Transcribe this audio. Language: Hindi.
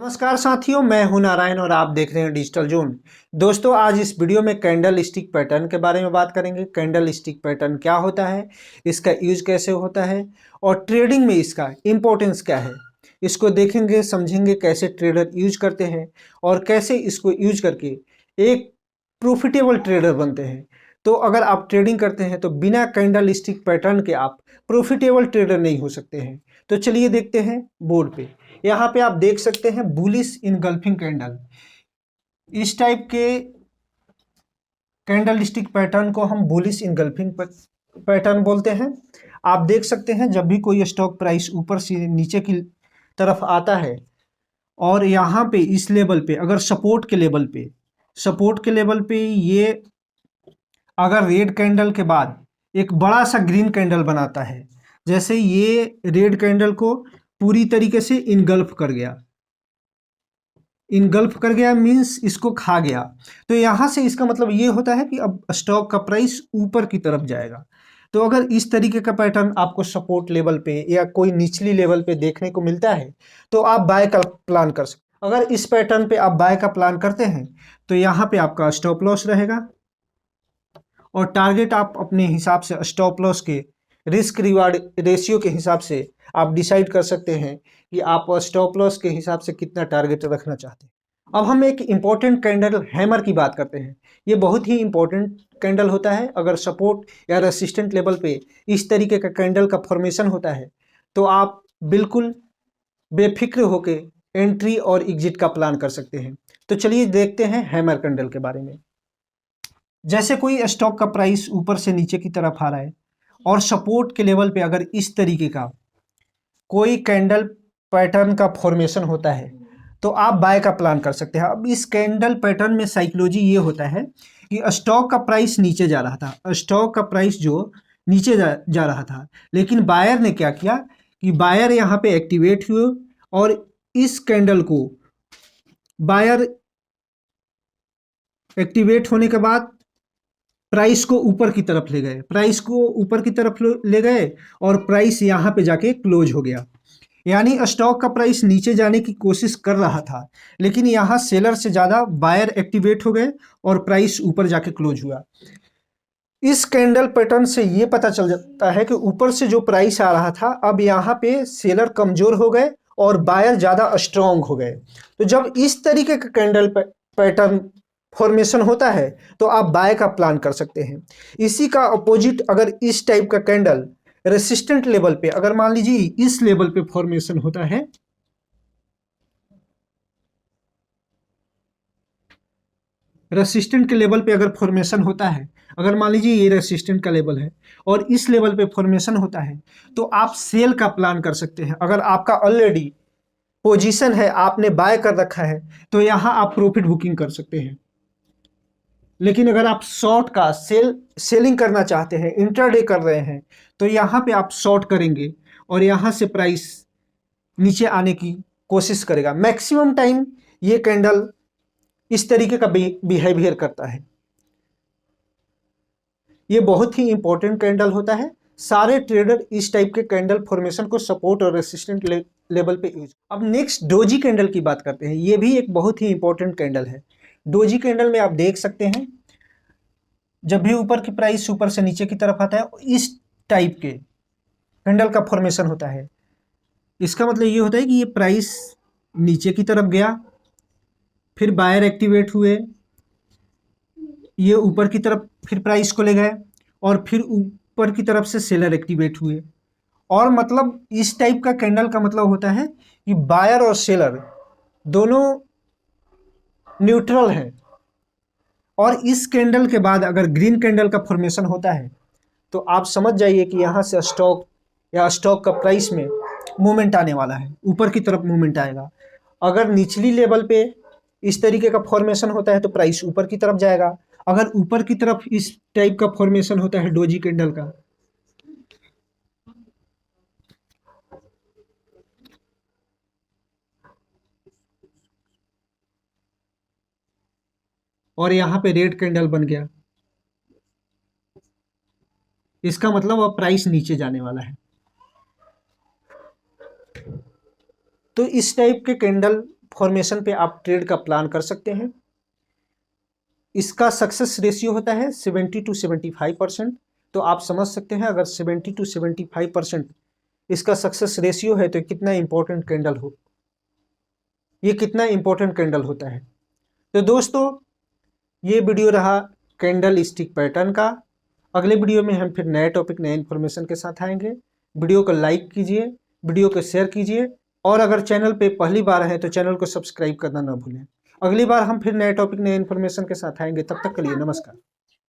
नमस्कार साथियों, मैं हूं नारायण और आप देख रहे हैं डिजिटल जोन। दोस्तों, आज इस वीडियो में कैंडल स्टिक पैटर्न के बारे में बात करेंगे। कैंडल स्टिक पैटर्न क्या होता है, इसका यूज कैसे होता है और ट्रेडिंग में इसका इम्पोर्टेंस क्या है, इसको देखेंगे, समझेंगे कैसे ट्रेडर यूज करते हैं और कैसे इसको यूज करके एक प्रॉफिटेबल ट्रेडर बनते हैं। तो अगर आप ट्रेडिंग करते हैं तो बिना कैंडल स्टिक पैटर्न के आप प्रॉफिटेबल ट्रेडर नहीं हो सकते हैं। तो चलिए देखते हैं बोर्ड पे। यहाँ पे आप देख सकते हैं बुलिश इनगल्फिंग कैंडल। इस टाइप के कैंडल स्टिक पैटर्न को हम बुलिश इनगल्फिंग पैटर्न बोलते हैं। आप देख सकते हैं जब भी कोई स्टॉक प्राइस ऊपर से नीचे की तरफ आता है और यहाँ पे इस लेवल पे अगर सपोर्ट के लेवल पे ये अगर रेड कैंडल के बाद एक बड़ा सा ग्रीन कैंडल बनाता है, जैसे ये रेड कैंडल को पूरी तरीके से इनगल्फ कर गया मीन्स इसको खा गया। तो यहाँ से इसका मतलब ये होता है कि अब स्टॉक का प्राइस ऊपर की तरफ जाएगा। तो अगर इस तरीके का पैटर्न आपको सपोर्ट लेवल पे या कोई निचली लेवल पे देखने को मिलता है तो आप बाय का प्लान कर सकते। अगर इस पैटर्न पे आप बाय का प्लान करते हैं तो यहाँ पे आपका स्टॉप लॉस रहेगा और टारगेट आप अपने हिसाब से स्टॉप लॉस के रिस्क रिवार्ड रेशियो के हिसाब से आप डिसाइड कर सकते हैं कि आप स्टॉप लॉस के हिसाब से कितना टारगेट रखना चाहते हैं। अब हम एक इम्पॉर्टेंट कैंडल हैमर की बात करते हैं। ये बहुत ही इम्पॉर्टेंट कैंडल होता है। अगर सपोर्ट या रेसिस्टेंट लेवल पे इस तरीके का कैंडल का फॉर्मेशन होता है तो आप बिल्कुल बेफिक्र होके एंट्री और एग्जिट का प्लान कर सकते हैं। तो चलिए देखते हैं हैमर कैंडल के बारे में। जैसे कोई स्टॉक का प्राइस ऊपर से नीचे की तरफ आ रहा है और सपोर्ट के लेवल पे अगर इस तरीके का कोई कैंडल पैटर्न का फॉर्मेशन होता है तो आप बाय का प्लान कर सकते हैं। अब इस कैंडल पैटर्न में साइकोलॉजी ये होता है कि स्टॉक का प्राइस नीचे जा रहा था, स्टॉक का प्राइस जो नीचे जा रहा था, लेकिन बायर ने क्या किया कि बायर यहाँ पे एक्टिवेट हुए और इस कैंडल को बायर एक्टिवेट होने के बाद प्राइस को ऊपर की तरफ ले गए और प्राइस यहाँ पे जाके क्लोज हो गया। यानी स्टॉक का प्राइस नीचे जाने की कोशिश कर रहा था, लेकिन यहाँ सेलर से ज़्यादा बायर एक्टिवेट हो गए और प्राइस ऊपर जाके क्लोज हुआ। इस कैंडल पैटर्न से ये पता चल जाता है कि ऊपर से जो प्राइस आ रहा था अब यहाँ पे सेलर कमज़ोर हो गए और बायर ज़्यादा स्ट्रॉन्ग हो गए। तो जब इस तरीके का कैंडल पैटर्न फॉर्मेशन होता है तो आप बाय का प्लान कर सकते हैं। इसी का अपोजिट अगर इस टाइप का कैंडल रेसिस्टेंट लेवल पे अगर मान लीजिए इस लेवल पे फॉर्मेशन होता है, रेसिस्टेंट के लेवल पे अगर फॉर्मेशन होता है, अगर मान लीजिए ये रेसिस्टेंट का लेवल है और इस लेवल पे फॉर्मेशन होता है तो आप सेल का प्लान कर सकते हैं। अगर आपका ऑलरेडी पोजीशन है, आपने बाय कर रखा है, तो यहाँ आप प्रॉफिट बुकिंग कर सकते हैं। लेकिन अगर आप शॉर्ट का सेलिंग करना चाहते हैं, इंट्राडे कर रहे हैं, तो यहाँ पे आप शॉर्ट करेंगे और यहाँ से प्राइस नीचे आने की कोशिश करेगा। मैक्सिमम टाइम ये कैंडल इस तरीके का बिहेवियर करता है। ये बहुत ही इंपॉर्टेंट कैंडल होता है। सारे ट्रेडर इस टाइप के कैंडल फॉर्मेशन को सपोर्ट और रेसिस्टेंट लेवल पे यूज। अब नेक्स्ट डोजी कैंडल की बात करते हैं। ये भी एक बहुत ही इंपॉर्टेंट कैंडल है। डोजी कैंडल में आप देख सकते हैं जब भी ऊपर की प्राइस ऊपर से नीचे की तरफ आता है इस टाइप के कैंडल का फॉर्मेशन होता है। इसका मतलब ये होता है कि ये प्राइस नीचे की तरफ गया, फिर बायर एक्टिवेट हुए, ये ऊपर की तरफ फिर प्राइस को ले गए और फिर ऊपर की तरफ से सेलर एक्टिवेट हुए। और मतलब इस टाइप का कैंडल का मतलब होता है कि बायर और सेलर दोनों न्यूट्रल हैं। और इस कैंडल के बाद अगर ग्रीन कैंडल का फॉर्मेशन होता है तो आप समझ जाइए कि यहाँ से स्टॉक का प्राइस में मूवमेंट आने वाला है, ऊपर की तरफ मूवमेंट आएगा। अगर निचली लेवल पे इस तरीके का फॉर्मेशन होता है तो प्राइस ऊपर की तरफ जाएगा। अगर ऊपर की तरफ इस टाइप का फॉर्मेशन होता है डोजी कैंडल का, और यहाँ पे रेड कैंडल बन गया, इसका मतलब अब प्राइस नीचे जाने वाला है। तो इस टाइप के कैंडल फॉर्मेशन पे आप ट्रेड का प्लान कर सकते हैं। इसका सक्सेस रेशियो होता है 70 to 75%। तो आप समझ सकते हैं अगर 70 to 75% इसका सक्सेस रेशियो है तो कितना इंपॉर्टेंट कैंडल हो, ये कितना इंपॉर्टेंट कैंडल होता है। तो दोस्तों ये वीडियो रहा कैंडल स्टिक पैटर्न का। अगले वीडियो में हम फिर नए टॉपिक नए इन्फॉर्मेशन के साथ आएंगे। वीडियो को लाइक कीजिए, वीडियो को शेयर कीजिए, और अगर चैनल पे पहली बार है तो चैनल को सब्सक्राइब करना ना भूलें। अगली बार हम फिर नए टॉपिक नए इन्फॉर्मेशन के साथ आएंगे। तब तक के लिए नमस्कार।